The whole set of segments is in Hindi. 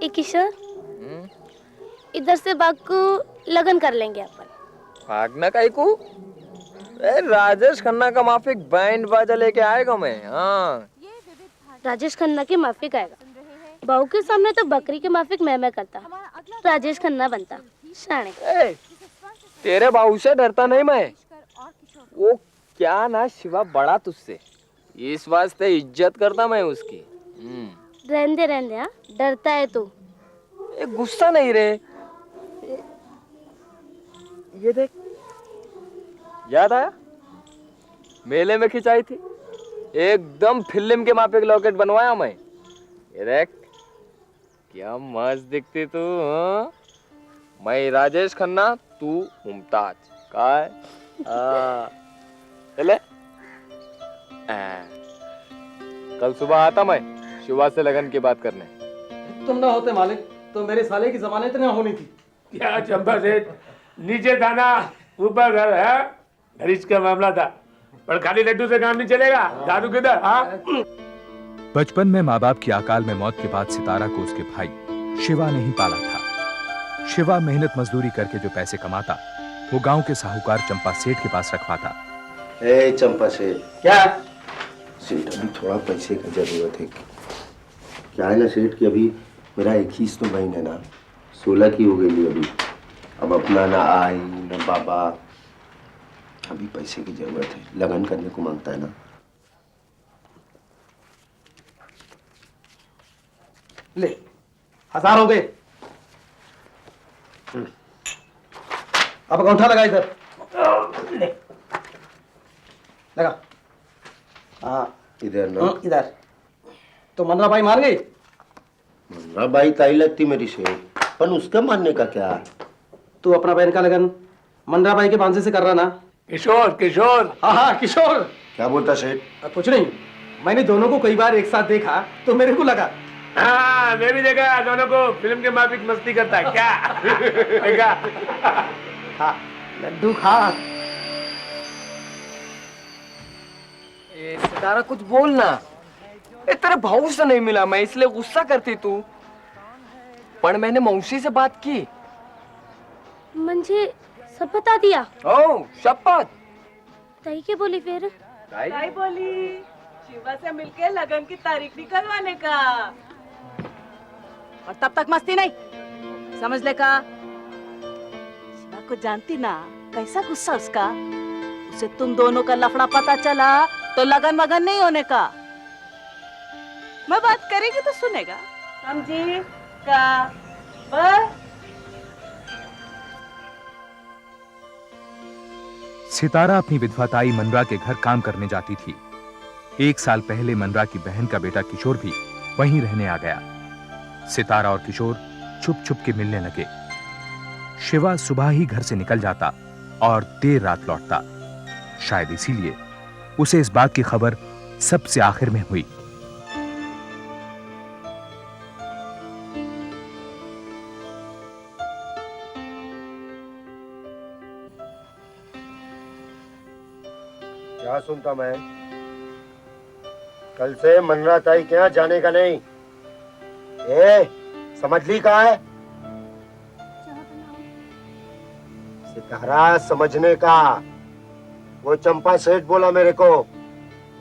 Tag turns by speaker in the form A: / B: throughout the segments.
A: एक किशोर, इधर से बाग को लगन कर लेंगे अपन।
B: भागना काहे को? राजेश खन्ना का माफिक बैंड बाजा लेके आएगा मैं। हाँ,
A: राजेश खन्ना के माफिक आएगा। बहू के सामने तो बकरी के माफिक मैं करता, राजेश खन्ना बनता। शाणे।
B: तेरे बाबू से डरता नहीं मैं। वो क्या ना शिवा बड़ा तुझसे, इस वास्ते इज्जत करता मैं उसकी।
A: रहने हाँ, डरता है तू।
B: गुस्सा नहीं रे। ये देख, याद आया मेले में खिंचाई थी, एकदम फिल्म के मापे लॉकेट बनवाया मैं। ये देख क्या मस्त दिखती तू। हाँ? मैं राजेश खन्ना, तू मुमताज। काय चले। कल सुबह आता मैं शिवा से लगन की बात करने।
C: तुम ना होते मालिक तो मेरे साले की जमानत ना होनी थी।
D: क्या चंपा सेठ, नीचे थाना ऊपर घर है, खरीच का मामला था, पर खाली लड्डू से काम नहीं चलेगा। दारू किधर? हाँ,
E: बचपन में माँ बाप की अकाल में मौत के बाद सितारा को उसके भाई शिवा ने ही पाला था। शिवा मेहनत मजदूरी करके जो पैसे कमाता वो गांव के साहूकार चंपा सेठ के पास रखवाता।
F: ए चंपा सेठ,
C: क्या
F: सेठ अभी थोड़ा पैसे का जरूरत है। क्या है ना सेठ कि अभी मेरा 21 तो महीने ना 16 की हो गई अभी। अब अपना ना आई ना बाबा, अभी पैसे की जरूरत है। लगन करने को मांगता है ना।
C: ले 1000 हो गए। अब अंगूठा लगा इधर। ले लगा। हाँ
F: इधर ना।
C: इधर। तो मंदरा भाई मान गई?
F: मंदरा बाई ताई लगती मेरी सेठ, पर उसका मानने का क्या?
C: तू अपना बहन का लगन मंदरा भाई के भांजे से कर रहा ना?
D: किशोर किशोर।
C: हाँ हाँ किशोर।
F: क्या बोलता सेठ?
C: कुछ नहीं, मैंने दोनों को कई बार एक साथ देखा तो मेरे को लगा।
D: हाँ, मैं भी देखा दोनों को फिल्म के माफिक मस्ती करता है क्या? देखा?
C: हाँ लड्डू खा।
B: सितारा कुछ बोलना। तेरे भाऊ से नहीं मिला मैं इसलिए गुस्सा करती तू, पर मैंने मौसी से बात की।
A: मुझे सब बता दिया।
B: ओ शपथ।
A: ताई क्या बोली फिर?
G: ताई बोली शिवा से मिलके लगन की तारीख निकलवाने का, और तब तक मस्ती नहीं, समझ ले का? शिवा को जानती ना, कैसा गुस्सा उसका। उसे तुम दोनों का लफड़ा पता चला तो लगन वगन नहीं होने का। मैं बात करेगी तो सुनेगा, समझी का? बस
E: सितारा अपनी विधवा ताई मनरा के घर काम करने जाती थी। 1 साल पहले मनरा की बहन का बेटा किशोर भी वहीं रहने आ गया। सितारा और किशोर छुप छुप के मिलने लगे। शिवा सुबह ही घर से निकल जाता और देर रात लौटता। शायद इसीलिए उसे इस बात की खबर सबसे आखिर में हुई।
F: क्या सुनता मैं? कल से मनरा ताई क्या जाने का नहीं। समझ ली कहा है? सितारा समझने का। वो चंपा सेठ बोला मेरे को,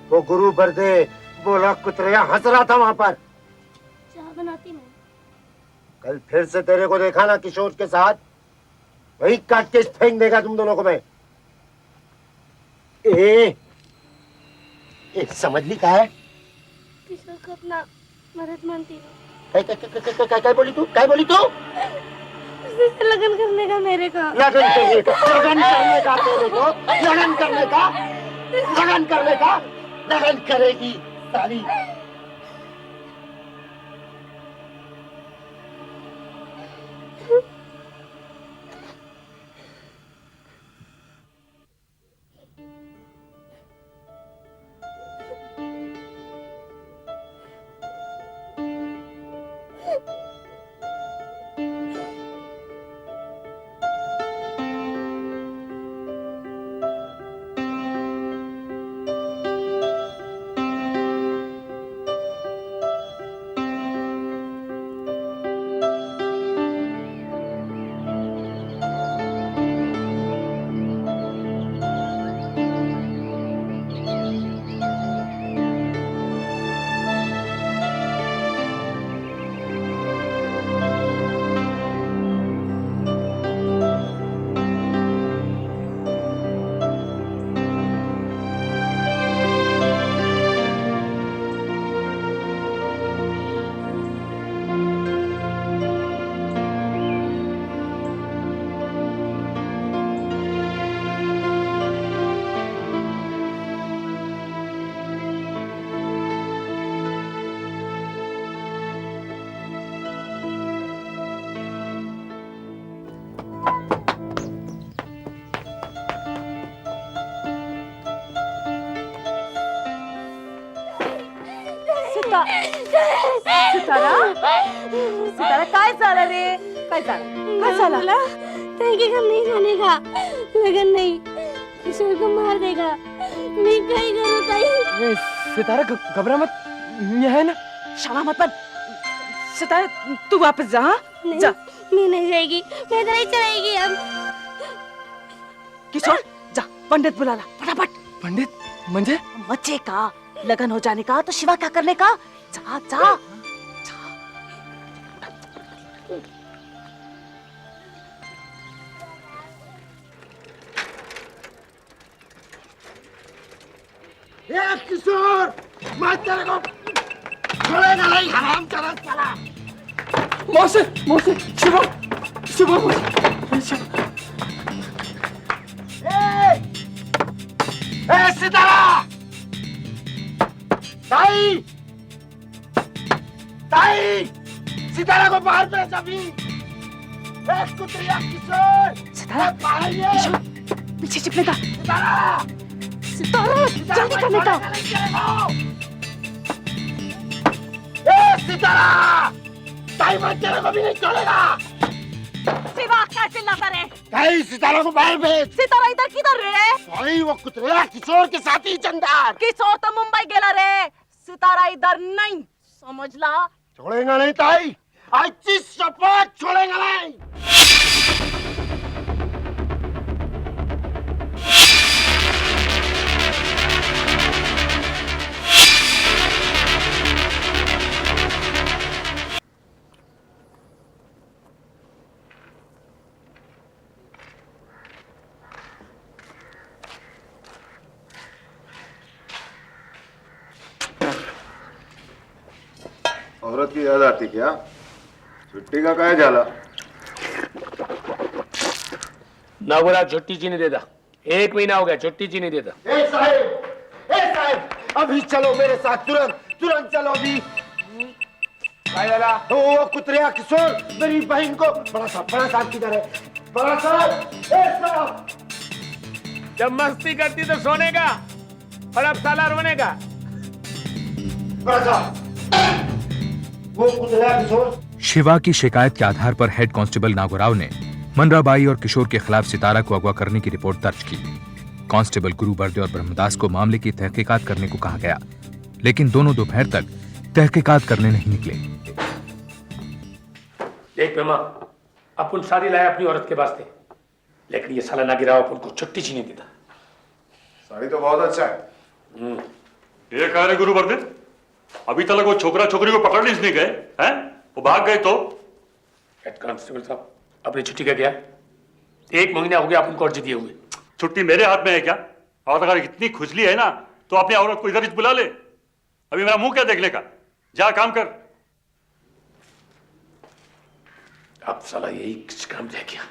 F: वो गुरु बरदे बोला, कुतरिया हंस रहा था वहां पर।
A: चाय बनाती मैं।
F: कल फिर से तेरे को देखा ना किशोर के साथ, वही काट के फेंक देगा तुम दोनों को मैं। समझ ली कहा है?
A: किशोर को अपना मर्द मानती हूँ।
F: क्या बोली तू? क्या बोली तू?
A: उससे लगन करने का मेरे को।
F: लगन करने का? लगन करने का तेरे को? लगन करने का? लगन करने का? लगन करेगी साली।
G: सितारा सितारा काय झालं रे? काय झालं? काय झालं?
A: तरीके हम नहीं जाने का, लगन नहीं, किशोर को मार देगा। मैं कहीं करूँ ताई?
C: सितारा घबरा मत, ये है ना।
G: शाला मत बन। सितारा तू वापस जा, हाँ?
A: नहीं,
G: जा।
A: मैं नहीं जाएगी, मैं नहीं चलेगी अब।
G: किशोर जा, पंडित बुला ला फटाफट।
C: पंडित म्हणजे?
G: बच्चे का लगन हो जाने का तो शिवा क्या करने का? जा जा।
F: किशोर, मैं तेरे को छोड़ेगा नहीं, हराम चला चला।
C: मौसी, मौसी, शिवा, शिवा, मौसी।
F: ए सितारा, ताई, ताई, सितारा को बाहर भेज अभी। एक कुतरिया किशोर,
G: सितारा,
F: बाहर ये।
G: किशोर, पीछे छिपने का।
F: सितारा,
G: सितारा, जल्दी करने का।
F: ए सितारा, ताई मैं तेरे को भी नहीं छोड़ेगा।
G: शिवा क्या चिल्लाता रे?
F: ताई सितारा को बाहर भेज।
G: सितारा इधर किधर रे?
F: ताई वो कुतरिया किशोर के साथी चंदार।
G: किशोर तो मुंबई गेला रे, सितारा इधर नहीं, समझला?
F: छोड़ेगा नहीं ताई, आजची शपथ छोड़ेगा नहीं।
H: औरत की याद आती क्या? छुट्टी का काय झाला?
D: नागोरा छुट्टी ची नहीं देता, 1 महीना हो गया छुट्टी ची नहीं देता।
F: ए साहब, अभी चलो मेरे साथ, तुरंत तुरंत चलो अभी।
D: काय झाला?
F: वो कुतरिया किशोर मेरी बहन को, बड़ा साहब किधर है? बड़ा साहब, ए साहब।
D: जब मस्ती करती तो सोने का और अब साला रोने का।
F: बड़ा साहब, वो कुतरिया किशोर।
E: शिवा की शिकायत के आधार पर हेड कांस्टेबल नागोराव ने मनराबाई और किशोर के खिलाफ सितारा को अगवा करने की रिपोर्ट दर्ज की। कांस्टेबल गुरु बर्दे और ब्रह्मदास को मामले की तहकीकात करने को कहा गया, लेकिन दोनों दोपहर तक तहकीकात करने नहीं निकले।
D: देख पेमा, अपन शादी लाया अपनी औरत के वास्ते, लेकिन ये साला नागिराव अपन को छुट्टी ची नहीं देता।
H: साड़ी तो बहुत अच्छा है।
I: ये कह रहे गुरु बर्दे, अभी तक वो छोकरा छोकरी को पकड़ नहीं गए हैं? वो भाग गए तो?
D: हेड कांस्टेबल साहब, अपनी छुट्टी का क्या? 1 महीना हो गया अपन को अर्जी दिए हुए।
I: छुट्टी मेरे हाथ में है क्या? और अगर इतनी खुजली है ना तो अपनी औरत को इधर ही बुला ले। अभी मेरा मुंह क्या देखने का? जा काम कर।
D: अब साला यही काम रह गया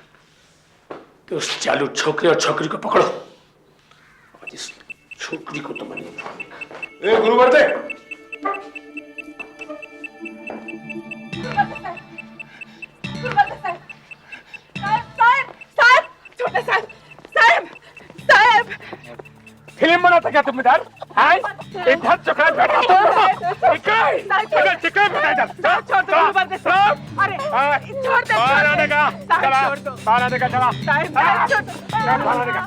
D: कि उस चालू छोकरे और छोकरी को पकड़ो, और इस छोकरी को तो मैंने।
H: ए गुरु बर्दे,
D: फिल्म बनाता क्या तुम इधर? इधर चक्कर बैठा चिकन बनाया बाहर आने का चला, बाहर आने का चला, बाहर आने का।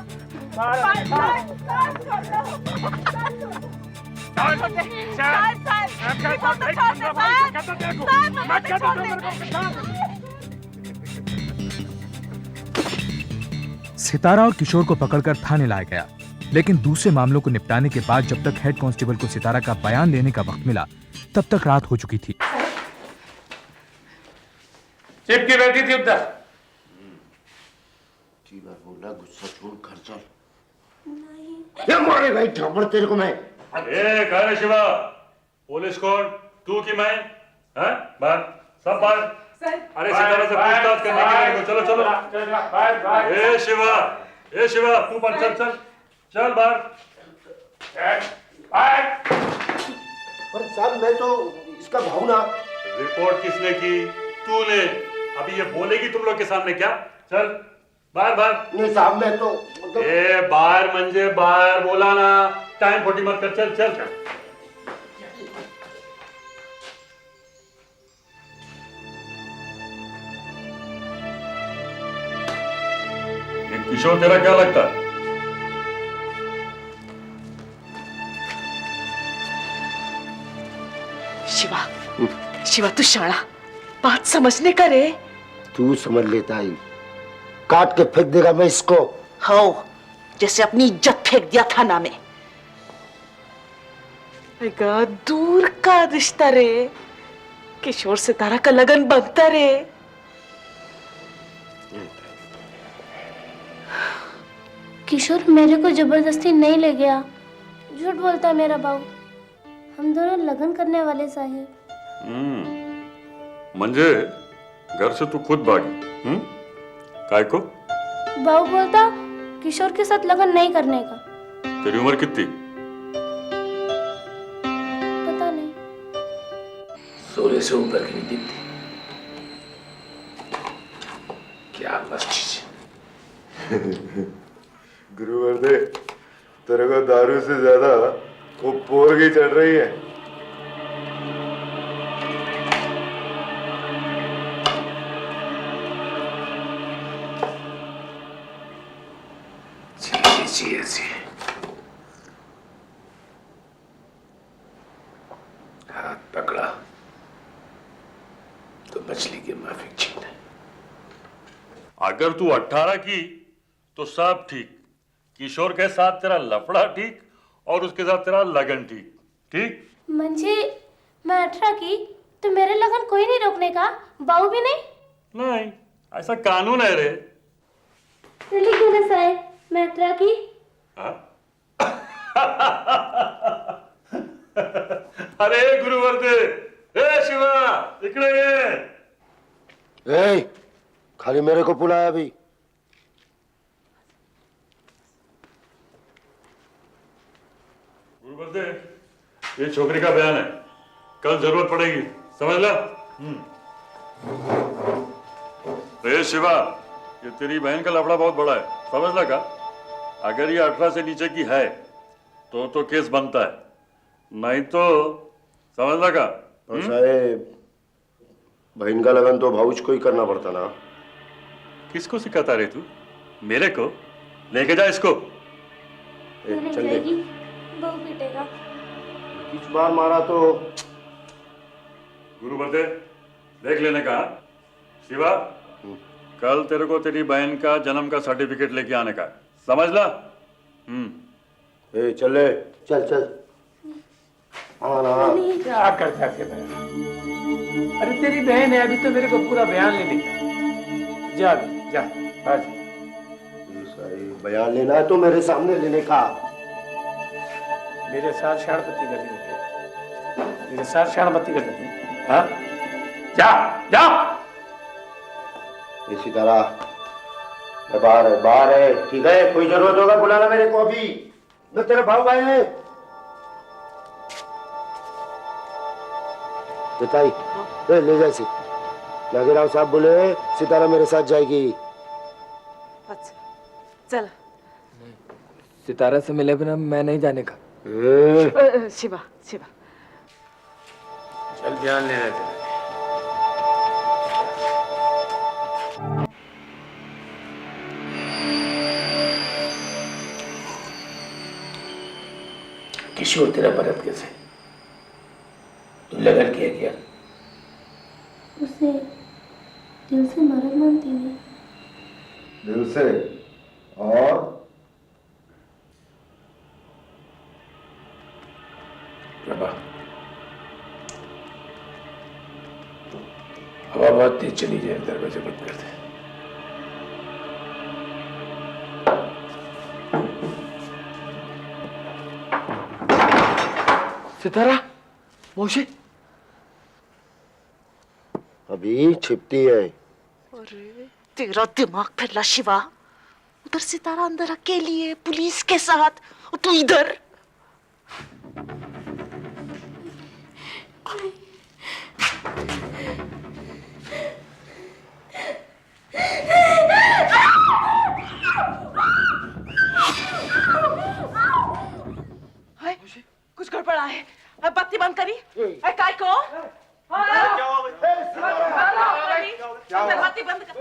E: सितारा और किशोर को पकड़कर थाने लाया गया, लेकिन दूसरे मामलों को निपटाने के बाद जब तक हेड कांस्टेबल को सितारा का बयान लेने का वक्त मिला, तब तक रात हो चुकी थी।
D: चिपकी बैठी थी उधर।
F: की बार बोला गुस्सा छोड़ घर चल। क्या मारे भाई ठमड़ तेरे को मैं।
I: ए कह रहे शिवा, पुलिस कौन? तू कि मैं? हैं? बाहर, सब बाहर। अरे सितारा से पूछताछ करने के लिए चलो चलो। ए शिवा, तू पर चल चल चल बाहर।
F: पर साहब मैं तो इसका भाऊ ना।
I: रिपोर्ट किसने की? तूने। अभी ये बोलेगी तुम लोग के सामने क्या? चल बाहर बाहर।
F: नहीं साहब मैं तो
I: ए बाहर मंजे बाहर बोला ना, टाइम खोटी मत कर, चल चल। किशोर तेरा क्या लगता है?
G: शिवा, शिवा तू शाणा, बात समझने का रे।
F: तू समझ लेता ही, काट के फेंक देगा मैं इसको।
G: हो, जैसे अपनी इज्जत फेंक दिया थाना में। दूर का रिश्ता रे, किशोर सितारा का लगन बनता रे।
A: किशोर मेरे को जबरदस्ती नहीं ले गया, झूठ बोलता है मेरा बाबू। हम दोनों लगन करने वाले साहेब।
I: मंजे घर से तू खुद भागी, काय को?
A: बाबू बोलता किशोर के साथ लगन नहीं करने का।
I: तेरी उम्र कितनी?
A: पता नहीं।
D: 16 से ऊपर की नहीं दिखती। क्या मस्त चीज।
H: गुरुवर्दे, तेरे को दारू से ज्यादा वो पोर की चढ़ रही है।
D: ऐसी हाथ पकड़ा तो मछली के माफिक छीना।
I: अगर तू 18 की तो सब ठीक, किशोर के साथ तेरा लफड़ा ठीक और उसके साथ तेरा लगन ठीक। ठीक
A: मंजे, मैं 18 की तो मेरे लगन कोई नहीं रोकने का, बाबू भी नहीं।
I: नहीं, ऐसा कानून है रे।
A: तो लिख दो ना साहब, मैं 18 की।
I: अरे गुरुवर्दे, ए शिवा, इकडे ये।
F: ए, खाली मेरे को बुलाया अभी।
I: गुरुवर्दे, ये छोकरी का बयान है, कल जरूरत पड़ेगी, समझ ला। ए शिवा, ये तेरी बहन का लफड़ा बहुत बड़ा है, समझ ला का? अगर ये 18 से नीचे की है तो केस बनता है, नहीं तो समझ ला का?
F: साहेब, बहन का लगन तो भाऊज को ही करना पड़ता ना।
I: किसको सिखाता रे तू? मेरे को? लेके जा इसको।
F: चल दे।
A: बहू पीटेगा।
F: इस बार मारा तो
I: गुरुवर्दे, देख लेने का। शिवा, कल तेरे को तेरी बहन का जन्म का सर्टिफिकेट लेके आने का, समझ ला?
F: ए, चल ले, चल चल।
D: क्या करता थे बहन? अरे तेरी बहन है, अभी तो मेरे को पूरा बयान लेने का। जा जा, आज
F: बयान लेना है तो मेरे सामने लेने का।
D: मेरे साथ शाणपत्ती करनी होती, मेरे साथ शाणपत्ती करनी होती। हाँ, जा जा।
F: इसी तरह बाहर है, ठीक है? कोई जरूरत होगा बुलाना मेरे को अभी। मैं तेरा भाव भाई है। बताई, ले जा इसे। नागेराव साहब बोले सितारा मेरे साथ जाएगी।
G: अच्छा, चल।
B: सितारा से मिले बिना मैं नहीं जाने का।
G: शिवा, शिवा,
D: चल बयान लेना चल। किशोर तेरा भरत कैसे? तू लगन किया क्या?
A: उसे दिल से मरद मानती है।
H: दिल से? और
D: प्रभा, हवा बहुत तेज चली जाए, दरवाजे बंद कर दे।
B: सितारा, मौसी,
F: अभी छिपती है।
G: अरे तेरा दिमाग फिरला शिवा, उधर सितारा अंदर अकेली है पुलिस के साथ, और तू इधर। कुछ गड़बड़ा है, बत्ती बंद करी। काय को बत्ती बंद कर।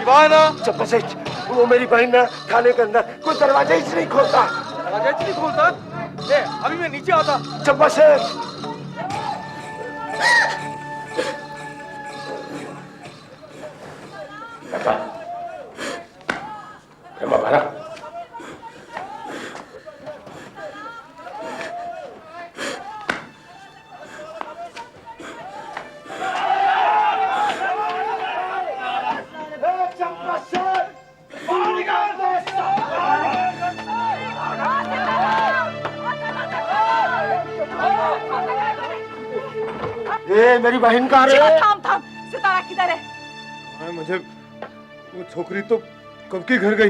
C: शिवा है ना?
F: चंपा सेठ, वो मेरी बहन ना थाने के अंदर कोई दरवाजा ही नहीं खोलता।
C: दरवाजा नहीं खोलता? अभी मैं नीचे आता।
F: चंपा सेठ,
D: प्रेमा भारा,
F: ए मेरी बहन कहाँ
G: शिवा,
F: है?
G: थाम थाम, सितारा किधर है?
H: मुझे वो छोकरी तो कब की घर गई।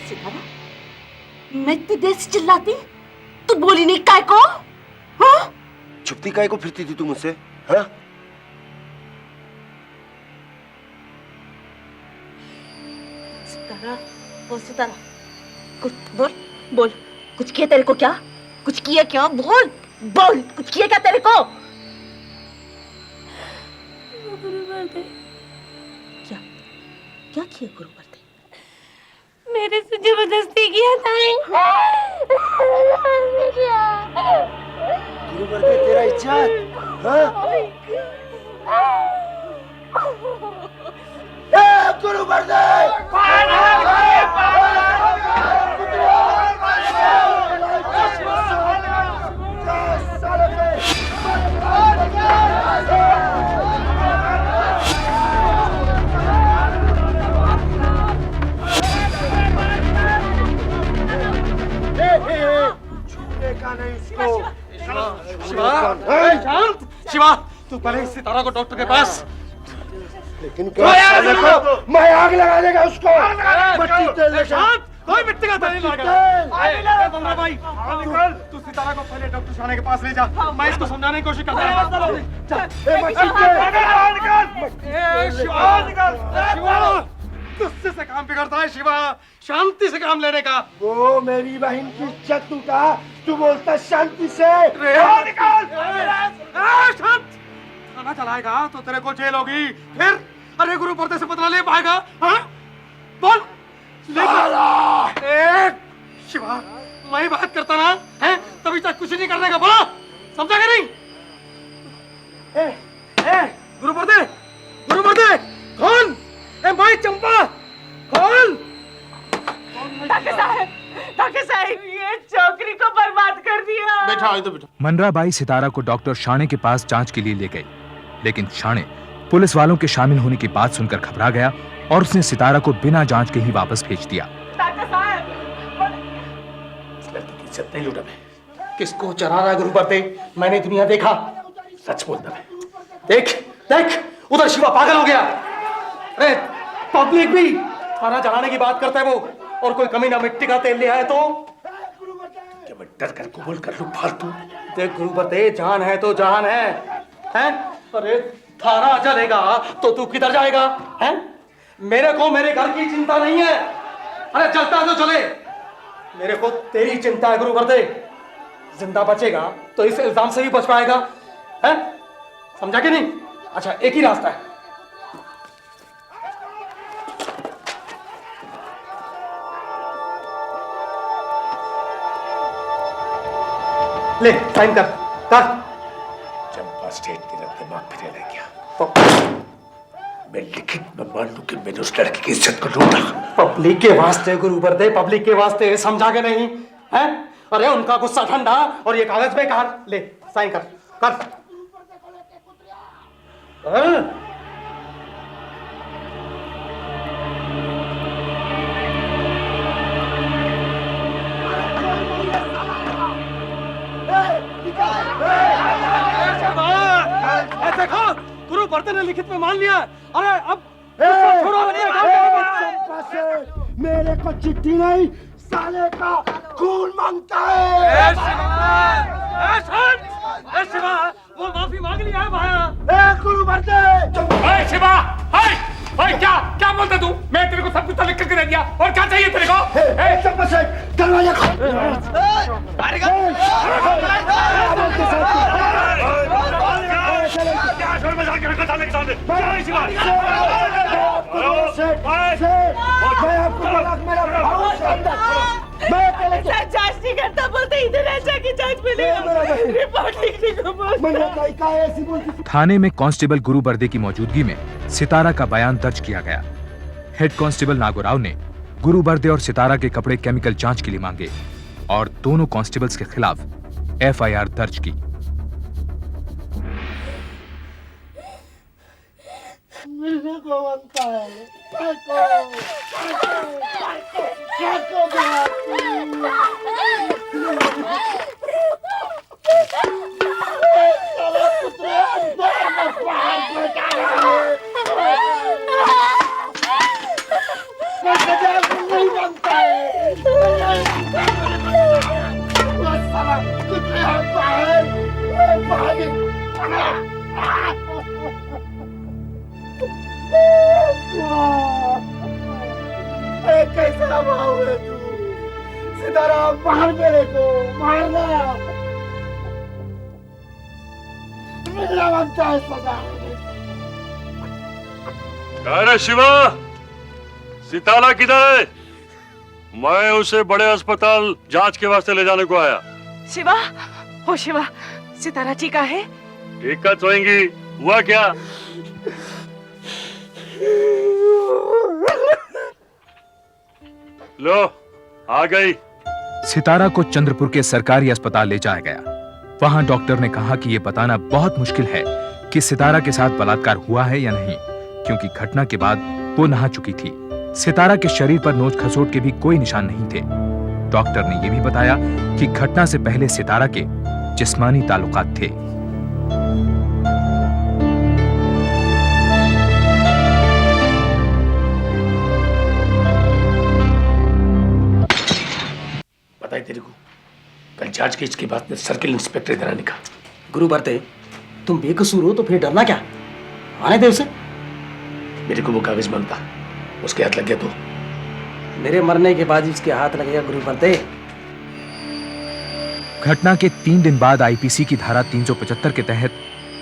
G: शिवा, मैं इतनी देर से चिल्लाती, तू बोली नहीं काय को? हाँ?
F: छुपती काय को फिरती थी तू मुझसे? हाँ?
G: सितारा, वो सितारा, कुछ बोल, बोल, कुछ किया तेरे को क्या? कुछ किया क्या? बोल, बोल, कुछ किया क्या तेरे को? क्या? क्या किया गुरुवर्दे?
A: मेरे से जबरदस्ती किया था।
F: गुरुवर्दे तेरा इज्जत, हाँ? गुरुवर्दे!
C: शिवा, तू पहले इस सितारा को डॉक्टर के पास।
F: लेकिन मैं आग लगा देगा उसको। मिट्टी तेल लेकर।
C: कोई मिट्टी का तेल नहीं लगा। बमरा भाई, तू सितारा को पहले डॉक्टर शाने के पास ले जा। मैं इसको समझाने की कोशिश करता हूँ। शिवा, गुस्से से काम बिगड़ता है शिवा, शांति से काम लेने का।
F: वो मेरी बहन की इज्जत टूटा, तू बोलता शांति से।
C: शांत, थाना चलाएगा तो तेरे को जेल होगी। फिर अरे गुरु पर्दे से बदला ले पाएगा? हाँ? बोल। शिवा, मैं बात करता ना है, तभी तक कुछ नहीं करने का। बोला, समझा कि नहीं? गुरु पर्दे, कौन? भाई चंपा, कौन?
G: डॉक्टर साहब, ये छोकरी को बर्बाद कर दिया।
C: बैठा तो बैठा।
E: मनराबाई सितारा को डॉक्टर शाणे के पास जांच के लिए ले गई, लेकिन शाणे पुलिस वालों के शामिल होने की बात सुनकर घबरा गया और उसने सितारा को बिना जांच के ही वापस भेज दिया।
G: डॉक्टर साहब,
D: इस लड़की की इज्जत नहीं लूटा मैं।
C: किसको चरा रहा है गुरु पर्दे? मैंने दुनिया देखा।
D: सच बोलता मैं।
C: देख, उधर शिवा पागल हो गया। अरे पब्लिक भी खाना जलाने की बात करता है वो, और कोई कमी ना मिट्टी का तेल ले आए तो
D: क्या मैं डर कर कबूल कर लूं फालतू?
C: देख गुरु पर्दे, जान है तो जान है, हैं? अरे थाना जलेगा तो तू किधर जाएगा? हैं? मेरे को मेरे घर की चिंता नहीं है। अरे जलता है तो चले, मेरे को तेरी चिंता है गुरु पर्दे। जिंदा बचेगा तो इस इल्जाम से भी बच पाएगा, हैं? समझा कि नहीं? अच्छा, एक ही रास्ता है। ले साइन कर।
D: चंपा स्टेट तेरा दिमाग फिर रह गया। मैं लिखित में मान लूं कि मैंने उस लड़की की इज्जत को लूटा।
C: पब्लिक के वास्ते गुरु पर्दे, पब्लिक के वास्ते, समझा के नहीं है? अरे उनका गुस्सा ठंडा और ये कागज बेकार। ले साइन कर। भारती ने लिखित में मान लिया है। अरे अब
F: मेरे को चिट्ठी नहीं, साले का खून मांगता है।
C: शिवा, वो माफी मांग लिया है भाया।
F: गुरु बर्दे,
D: शिवा, क्या क्या बोलता तू? मैं तेरे को सब कुछ लिख करके दे दिया, और क्या चाहिए तेरे को?
F: दरवाजा
G: जांच नहीं करता, बोलते इधर ऐसा की जांच मिलेगा, रिपोर्ट लिखने को बोलते।
E: थाने में कांस्टेबल गुरु बर्दे की मौजूदगी में सितारा का बयान दर्ज किया गया। हेड कांस्टेबल नागोराव ने गुरु बर्दे और सितारा के कपड़े केमिकल जांच के लिए मांगे और दोनों कांस्टेबल्स के खिलाफ एफआईआर दर्ज की।
F: मिलने को बनता है। कैसा भाव है तू? सितारा मार मेरे को, मारना मिलना बनता है सदा।
I: अरे शिवा, सितारा किधर है? मैं उसे बड़े अस्पताल जांच के वास्ते ले जाने को आया।
G: शिवा, हो शिवा, सितारा ठीक है?
I: ठीक का सोएंगी, हुआ क्या? लो, आ गई।
E: सितारा को चंद्रपुर के सरकारी अस्पताल ले जाया गया। वहां डॉक्टर ने कहा कि यह बताना बहुत मुश्किल है कि सितारा के साथ बलात्कार हुआ है या नहीं, क्योंकि घटना के बाद वो नहा चुकी थी। सितारा के शरीर पर नोच खसोट के भी कोई निशान नहीं थे। डॉक्टर ने यह भी बताया कि घटना से पहले सितारा के जिस्मानी ताल्लुकात थे।
D: बताई तेरे को कल जांच के इसके बाद में सर्किल इंस्पेक्टर इधर आने का।
C: गुरु बर्दे, तुम बेकसूर हो तो फिर डरना क्या? आने दे उसे।
D: मेरे को वो कागज मांगता, उसके हाथ लग गया तो
C: मेरे मरने के बाद इसके हाथ लगेगा गुरु बर्दे।
E: घटना के 3 दिन बाद आईपीसी की धारा 375 के तहत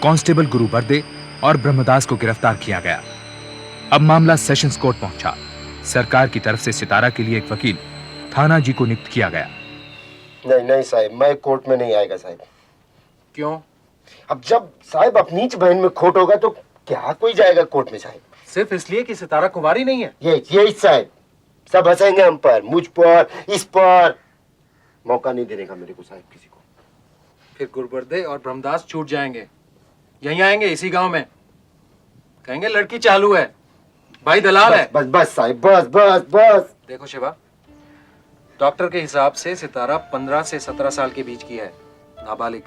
E: कांस्टेबल गुरु बर्दे और ब्रह्मदास को गिरफ्तार किया गया। अब मामला सेशंस कोर्ट पहुंचा। सरकार की तरफ से सितारा के लिए एक वकील थाना जी को नियुक्त किया गया।
F: नहीं नहीं साहब, मैं कोर्ट में नहीं आएगा साहब।
C: क्यों?
F: अब जब साहब अपनी बहन में खोट होगा तो क्या कोई जाएगा कोर्ट में साहब?
C: सिर्फ इसलिए कि सितारा कुंवारी नहीं है?
F: यही साहब, सब हंसेंगे हम पर, मुझ पर, इस पर। मौका नहीं देने का मेरे को साहब किसी को।
C: फिर गुरुबर्दे और ब्रह्मदास छूट जाएंगे, यहीं आएंगे इसी गांव में, कहेंगे लड़की चालू है, भाई दलाल है।
F: बस बस साहब, बस बस बस।
C: देखो शिवा, डॉक्टर के हिसाब से सितारा 15 से 17 साल के बीच की है, नाबालिग।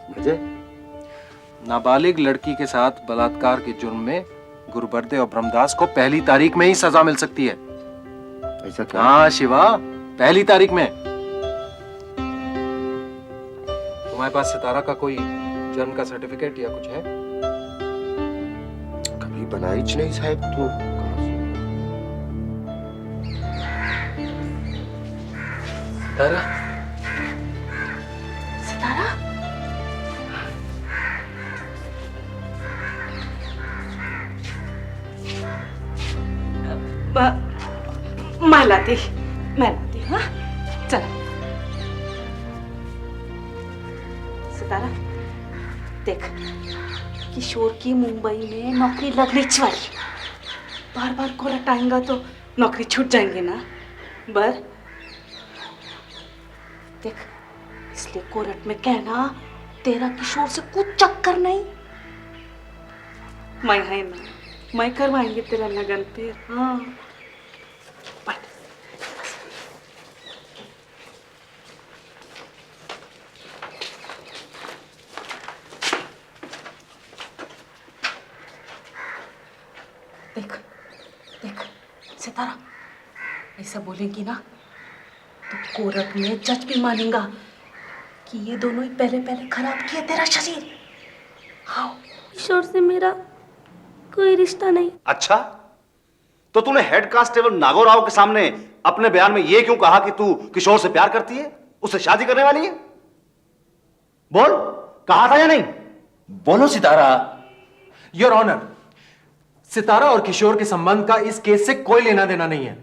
F: मुझे
C: नाबालिग लड़की के साथ बलात्कार के जुर्म में गुरुबर्दे और ब्रह्मदास को पहली तारीख में ही सजा मिल सकती है।
F: ऐसा क्या?
C: हाँ शिवा, पहली तारीख में। तुम्हारे पास सितारा का कोई जन्म का सर्टिफिकेट या कुछ है?
F: कभी बनाई नहीं साहब। तो
C: सितारा,
G: सितारा, मैं लाती, हाँ? चल सितारा, देख किशोर की मुंबई में नौकरी लगनी चाहिए। बार बार कोर्ट आएगा तो नौकरी छूट जाएंगे ना। बर देख, इसलिए कोर्ट में कहना तेरा किशोर से कुछ चक्कर नहीं। मैं है ना, मैं करवाएंगे तेरा लगन फिर। हाँ बैठ। देख देख सितारा, ऐसा बोलेंगी ना तो कोर्ट में जज भी मानेगा कि ये दोनों ही पहले पहले खराब किए तेरा शरीर। हाँ,
A: किशोर से मेरा कोई रिश्ता नहीं।
C: अच्छा, तो तूने हेड कांस्टेबल नागोराव के सामने अपने बयान में यह क्यों कहा कि तू किशोर से प्यार करती है, उससे शादी करने वाली है? बोल, कहा था या नहीं?
J: बोलो सितारा।
K: योर ऑनर, सितारा और किशोर के संबंध का इस केस से कोई लेना देना नहीं है।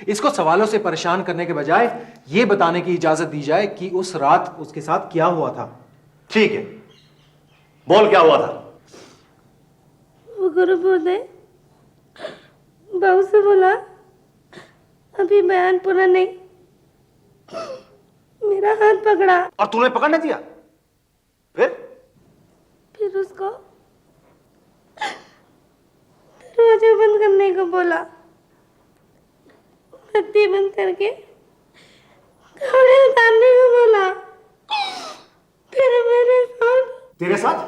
K: इसको सवालों से परेशान करने के बजाय यह बताने की इजाजत दी जाए कि उस रात उसके साथ क्या हुआ था।
C: ठीक है, बोल क्या हुआ था?
A: वो गुरु बोले बहू से बोला अभी बयान पूरा नहीं, मेरा हाथ पकड़ा
C: और तूने पकड़ने दिया?
A: फिर उसको दरवाजा बंद करने को बोला, बत्ती बंद करके कपड़े उतारने को बोला। फिर मेरे साथ।
C: तेरे साथ?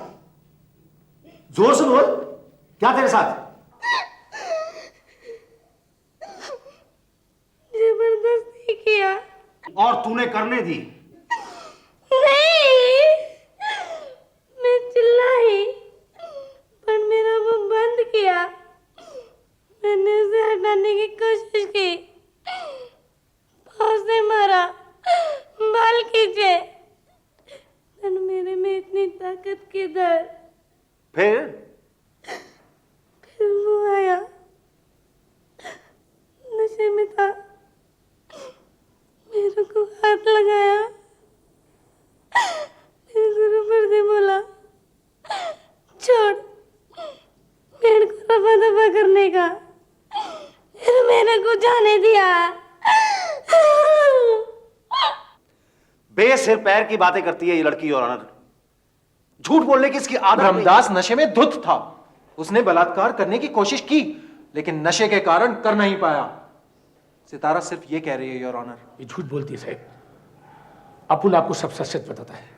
C: जोर से बोल, क्या तेरे साथ?
A: जबरदस्ती किया।
C: और तूने करने दी?
A: नहीं, मैं चिल्लाई पर मेरा मुंह बंद किया। मैंने उसे हटाने की कोशिश की, पाँव से मारा, बाल खींचे, पर मेरे में इतनी ताकत किधर।
C: फिर
A: वो आया, नशे में था, मेरे को हाथ लगाया, फिर गुरु पर से बोला छोड़, पेड़ को रफा दफा करने का। फिर मेरे को जाने दिया।
C: बेसिर पैर की बातें करती है ये लड़की। और ऑनर, झूठ बोलने की इसकी आदत।
K: ब्रह्मदास नशे में धुत था। उसने बलात्कार करने की कोशिश की लेकिन नशे के कारण कर नहीं पाया। सितारा सिर्फ ये कह रही है योर ऑनर।
D: ये झूठ बोलती है साहब। अपुन आपको सब सच बताता है।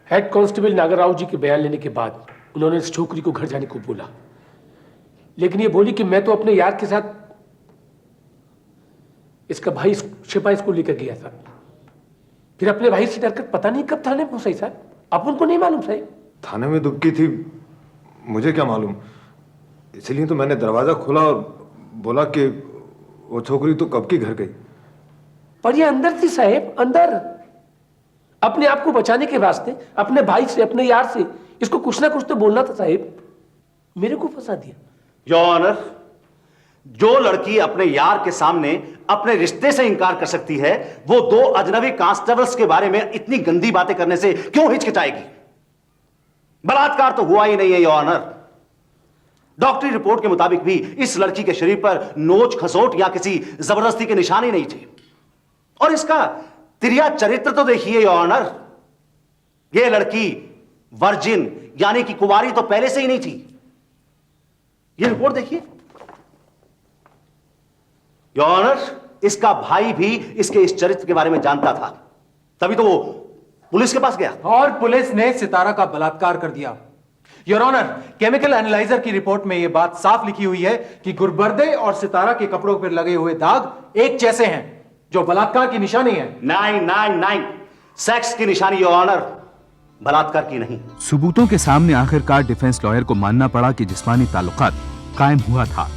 D: हेड कांस्टेबल नागरराव जी के बयान लेने के बाद उन्होंने इस छोकरी को घर जाने को बोला, लेकिन ये बोली कि मैं तो अपने यार के साथ इसका भाई शिपा स्कूल लेकर गया था। फिर अपने भाई से डरकर पता नहीं कब थाने पहुंचाई साहब। अपन को नहीं मालूम साहब।
H: थाने में दुबकी थी, मुझे क्या मालूम, इसलिए तो मैंने दरवाजा खोला और बोला कि वो छोकरी तो कब की घर गई।
D: पर ये अंदर थी साहब, अंदर। अपने आप को बचाने के वास्ते अपने भाई से, अपने यार से इसको कुछ ना कुछ तो बोलना था साहब। मेरे को फंसा दिया।
C: योर ऑनर, जो लड़की अपने यार के सामने अपने रिश्ते से इनकार कर सकती है, वो दो अजनबी कांस्टेबल्स के बारे में इतनी गंदी बातें करने से क्यों हिचकिचाएगी? बलात्कार तो हुआ ही नहीं है योर ऑनर। डॉक्टरी रिपोर्ट के मुताबिक भी इस लड़की के शरीर पर नोच खसोट या किसी जबरदस्ती के निशान ही नहीं थे। और इसका तिरिया चरित्र तो देखिए योर ऑनर। यह लड़की वर्जिन यानी कि कुंवारी तो पहले से ही नहीं थी। यह रिपोर्ट देखिए योर ऑनर। इसका भाई भी इसके इस चरित्र के बारे में जानता था, तभी तो वो पुलिस के पास गया।
K: और पुलिस ने सितारा का बलात्कार कर दिया। योर ऑनर, केमिकल एनालाइजर की रिपोर्ट में यह बात साफ लिखी हुई है कि गुरबर्दे और सितारा के कपड़ों पर लगे हुए दाग एक जैसे हैं, जो बलात्कार की निशानी है।
C: 999 सेक्स की निशानी योर ऑनर, बलात्कार की नहीं।
E: सबूतों के सामने आखिरकार डिफेंस लॉयर को मानना पड़ा कि जिस्मानी ताल्लुकात कायम हुआ था।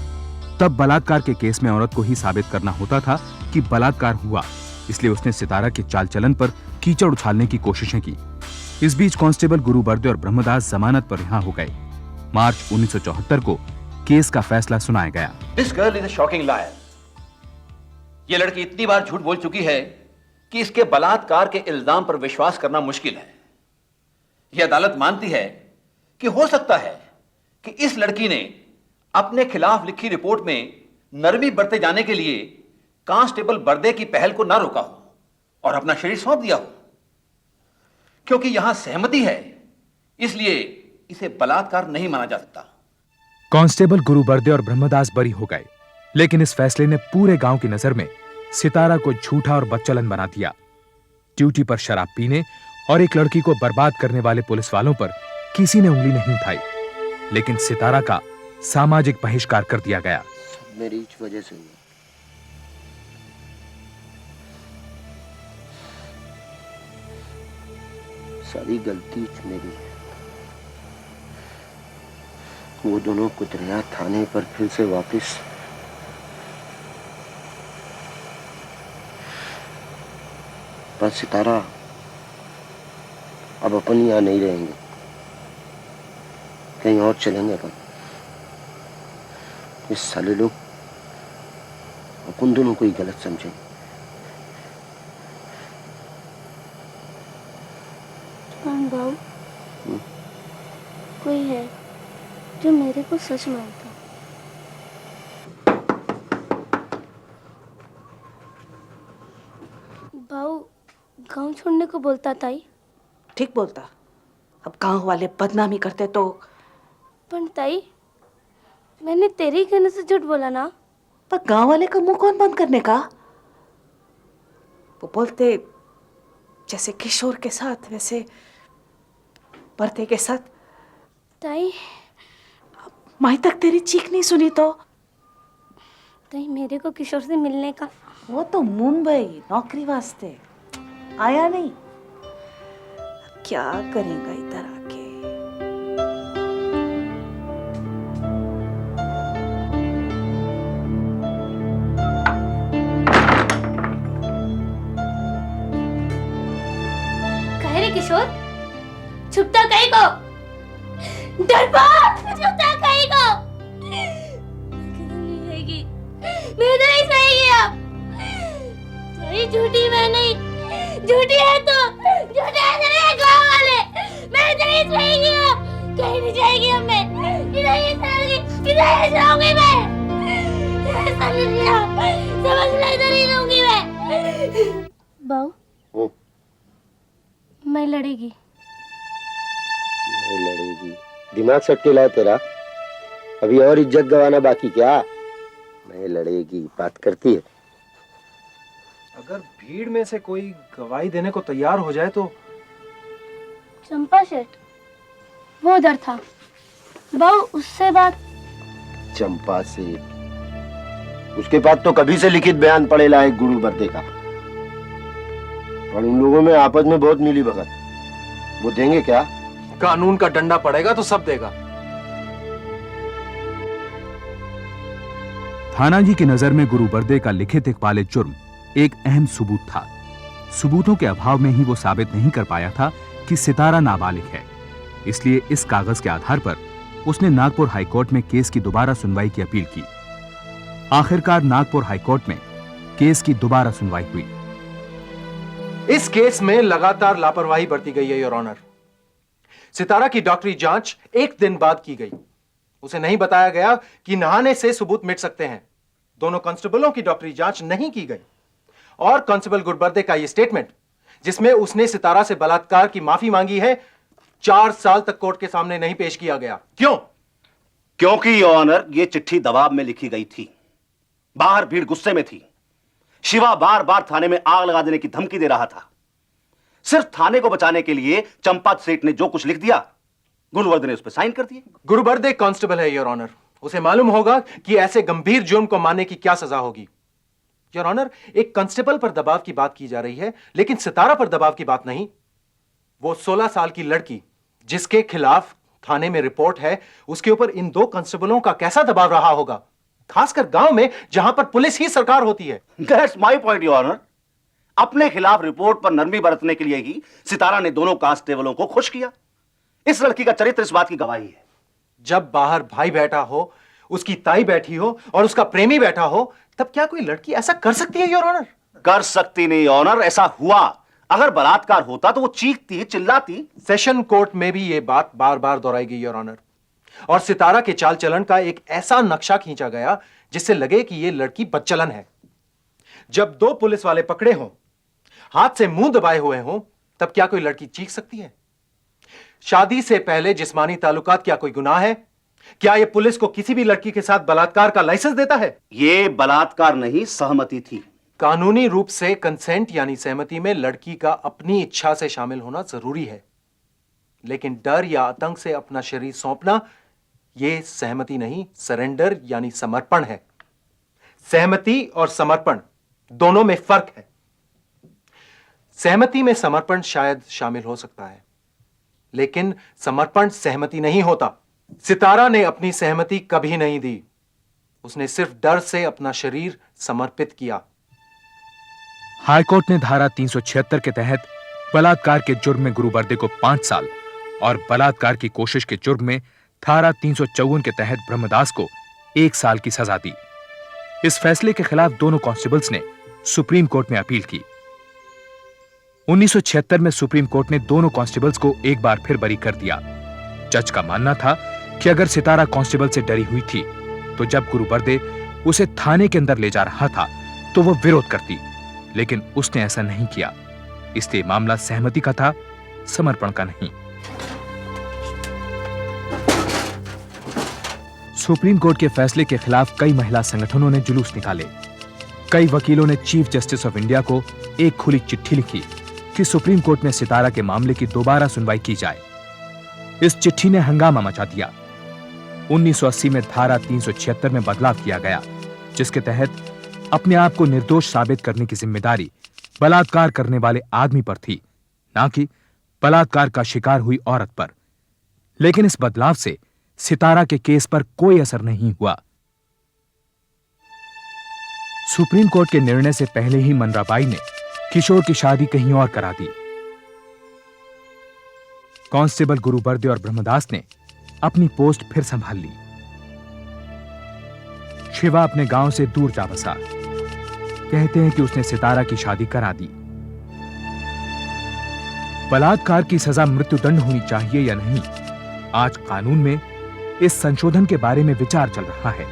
E: तब बलात्कार के केस में औरत को ही साबित करना होता था कि बलात्कार हुआ, इसलिए उसने सितारा के चाल चलन पर कीचड़ उछालने की कोशिशें की। इस बीच कांस्टेबल गुरु बर्दे और ब्रह्मदास जमानत पर रिहा हो गए। मार्च 1974 को केस का फैसला सुनाया गया।
J: This girl is a shocking liar. ये लड़की इतनी बार झूठ बोल चुकी है कि इसके बलात्कार के इल्जाम पर विश्वास करना मुश्किल है। यह अदालत मानती है कि हो सकता है कि इस लड़की ने अपने खिलाफ लिखी रिपोर्ट में नरमी बरते जाने के लिए कांस्टेबल बर्दे की पहल को ना रोका हो और अपना शरीर सौंप दिया हो। क्योंकि यहां सहमति है, इसलिए इसे बलात्कार नहीं माना जा सकता।
E: कांस्टेबल गुरु बर्दे और ब्रह्मदास बरी हो गए, लेकिन इस फैसले ने पूरे गांव की नजर में सितारा को झूठा और बदचलन बना दिया। ड्यूटी पर शराब पीने और एक लड़की को बर्बाद करने वाले पुलिस वालों पर किसी ने उंगली नहीं उठाई, लेकिन सितारा का सामाजिक बहिष्कार कर दिया गया।
F: सब मेरी इस वजह से हुआ। सारी गलती मेरी है। वो दोनों कुतरिया थाने पर फिर से वापस पर सितारा अब अपन यहाँ नहीं रहेंगे, कहीं और चलेंगे अपन। इस साले लोग अपन दोनों को ही गलत समझेंगे।
A: बाबू, कोई है जो मेरे को सच मानता। बाबू गांव छोड़ने को बोलता ताई।
G: ठीक बोलता। अब गांव वाले बदनामी करते तो।
A: पर ताई मैंने तेरे ही कहने से झूठ बोला ना।
G: पर गांव वाले का मुंह कौन बंद करने का? वो बोलते जैसे किशोर के साथ वैसे पर्दे के साथ।
A: ताई
G: माई तक तेरी चीख नहीं सुनी तो।
A: ताई मेरे को किशोर से मिलने का।
G: वो तो मुंबई नौकरी वास्ते आया नहीं। क्या करेगा इधर आके?
A: कहे रे किशोर, छुपता कहीं को? डरपोक, छुपता कहीं को? मैं तो नहीं सहेगी अब। तेरी झूठी मैं नहीं, झूठी है तो, झूठे है तेरे गाँव वाले। मैं तो नहीं सहेगी अब, कहीं नहीं जाएगी अब मैं। इधर ही सहेगी, इधर ही रहूंगी मैं। समझ लिया, समझ लिया, इधर ही रहूंगी मैं। बाऊ, मैं लड़ेगी।
F: लड़ेगी? दिमाग सटके लाए तेरा। अभी और इज्जत गंवाना बाकी क्या? मैं लड़ेगी बात करती है।
K: अगर भीड़ में से कोई गवाही देने को तैयार हो जाए तो?
A: चंपा सेठ वो उधर था। बाऊ उससे बात।
F: चंपा सेठ? उसके पास तो कभी से लिखित बयान पड़ेला है गुरु बर्दे का। और उन लोगों में आपस में बहुत मिली भगत। वो देंगे क्या?
K: कानून का डंडा पड़ेगा तो सब देगा।
E: थाना जी की नजर में गुरु बर्दे का लिखित इकबाल जुर्म एक अहम सबूत था। सबूतों के अभाव में ही वो साबित नहीं कर पाया था कि सितारा नाबालिग है। इसलिए इस कागज के आधार पर उसने नागपुर हाईकोर्ट में केस की दोबारा सुनवाई की अपील की। आखिरकार नागपुर हाईकोर्ट में केस की दोबारा सुनवाई हुई।
K: इस केस में लगातार लापरवाही बरती गई है योर ऑनर। सितारा की डॉक्टरी जांच एक दिन बाद की गई। उसे नहीं बताया गया कि नहाने से सबूत मिट सकते हैं। दोनों कांस्टेबलों की डॉक्टरी जांच नहीं की गई। और कांस्टेबल गुरबर्दे का यह स्टेटमेंट, जिसमें उसने सितारा से बलात्कार की माफी मांगी है, 4 साल तक कोर्ट के सामने नहीं पेश किया गया। क्यों?
J: क्योंकि योर ऑनर यह चिट्ठी दबाव में लिखी गई थी। बाहर भीड़ गुस्से में थी। शिवा बार बार थाने में आग लगा देने की धमकी दे रहा था। सिर्फ थाने को बचाने के लिए चंपा सेठ ने जो कुछ लिख दिया, गुरुवर्दे ने उस पर साइन कर दिए।
K: गुरुबर्दे कांस्टेबल है योर ऑनर। उसे मालूम होगा कि ऐसे गंभीर जुर्म को मानने की क्या सजा होगी। योर ऑनर, एक कांस्टेबल पर दबाव की बात की जा रही है, लेकिन सितारा पर दबाव की बात नहीं। वो 16 साल की लड़की जिसके खिलाफ थाने में रिपोर्ट है, उसके ऊपर इन 2 कांस्टेबलों का कैसा दबाव रहा होगा, खासकर गांव में जहां पर पुलिस ही सरकार होती है।
J: That's my point your honour. अपने खिलाफ रिपोर्ट पर नरमी बरतने के लिए ही सितारा ने दोनों कांस्टेबलों को खुश किया। इस लड़की का चरित्र इस बात की गवाही है।
K: जब बाहर भाई बैठा हो, उसकी ताई बैठी हो और उसका प्रेमी बैठा हो, तब क्या कोई लड़की ऐसा कर सकती है योर ऑनर?
J: कर सकती नहीं योर ऑनर। ऐसा हुआ। अगर बलात्कार होता तो वो चीखती, चिल्लाती।
K: सेशन कोर्ट में भी यह बात बार बार दोहराई गई योर ऑनर। और सितारा के चाल चलन का एक ऐसा नक्शा खींचा गया जिससे लगे कि यह लड़की बदचलन है। जब 2 पुलिस वाले पकड़े हों, हाथ से मुंह दबाए हुए हों, तब क्या कोई लड़की चीख सकती है? शादी से पहले जिस्मानी ताल्लुकात क्या कोई गुनाह है? क्या यह पुलिस को किसी भी लड़की के साथ बलात्कार का लाइसेंस देता है?
J: यह बलात्कार नहीं, सहमति थी।
K: कानूनी रूप से कंसेंट यानी सहमति में लड़की का अपनी इच्छा से शामिल होना जरूरी है, लेकिन डर या आतंक से अपना शरीर सौंपना ये सहमति नहीं, सरेंडर यानी समर्पण है। सहमति और समर्पण दोनों में फर्क है। सहमति में समर्पण शायद शामिल हो सकता है, लेकिन समर्पण सहमति नहीं होता। सितारा ने अपनी सहमति कभी नहीं दी, उसने सिर्फ डर से अपना शरीर समर्पित किया।
E: हाईकोर्ट ने धारा 376 के तहत बलात्कार के जुर्म में गुरुबर्दे को 5 साल और बलात्कार की कोशिश के जुर्म में धारा 354 के तहत ब्रह्मदास को 1 साल की सजा दी। इस फैसले के खिलाफ दोनों कांस्टेबल्स ने सुप्रीम कोर्ट में अपील की। 1976 में सुप्रीम कोर्ट ने दोनों कांस्टेबल्स को एक बार फिर बरी कर दिया। जज का मानना था कि अगर सितारा कांस्टेबल से डरी हुई थी तो जब गुरुबर्दे उसे थाने के अंदर ले जा रहा था तो वो विरोध करती, लेकिन उसने ऐसा नहीं किया। इसलिए मामला सहमति का था, समर्पण का नहीं। सुप्रीम कोर्ट के फैसले के खिलाफ कई महिला संगठनों ने जुलूस निकाले। कई वकीलों ने चीफ जस्टिस ऑफ इंडिया को एक खुली चिट्ठी लिखी कि सुप्रीम कोर्ट में सितारा के मामले की दोबारा सुनवाई की जाए। इस चिट्ठी ने हंगामा मचा दिया। 1980 में धारा 376 में बदलाव किया गया, जिसके तहत अपने आप को निर्दोष साबित करने की जिम्मेदारी बलात्कार करने वाले आदमी पर थी, ना कि बलात्कार का शिकार हुई औरत पर। लेकिन इस बदलाव से सितारा के केस पर कोई असर नहीं हुआ। सुप्रीम कोर्ट के निर्णय से पहले ही मनराबाई ने किशोर की शादी कहीं और करा दी। कांस्टेबल गुरुबर्दे और ब्रह्मदास ने अपनी पोस्ट फिर संभाल ली। शिवा अपने गांव से दूर जा बसा। कहते हैं कि उसने सितारा की शादी करा दी। बलात्कार की सजा मृत्युदंड होनी चाहिए या नहीं, आज कानून में इस संशोधन के बारे में विचार चल रहा है।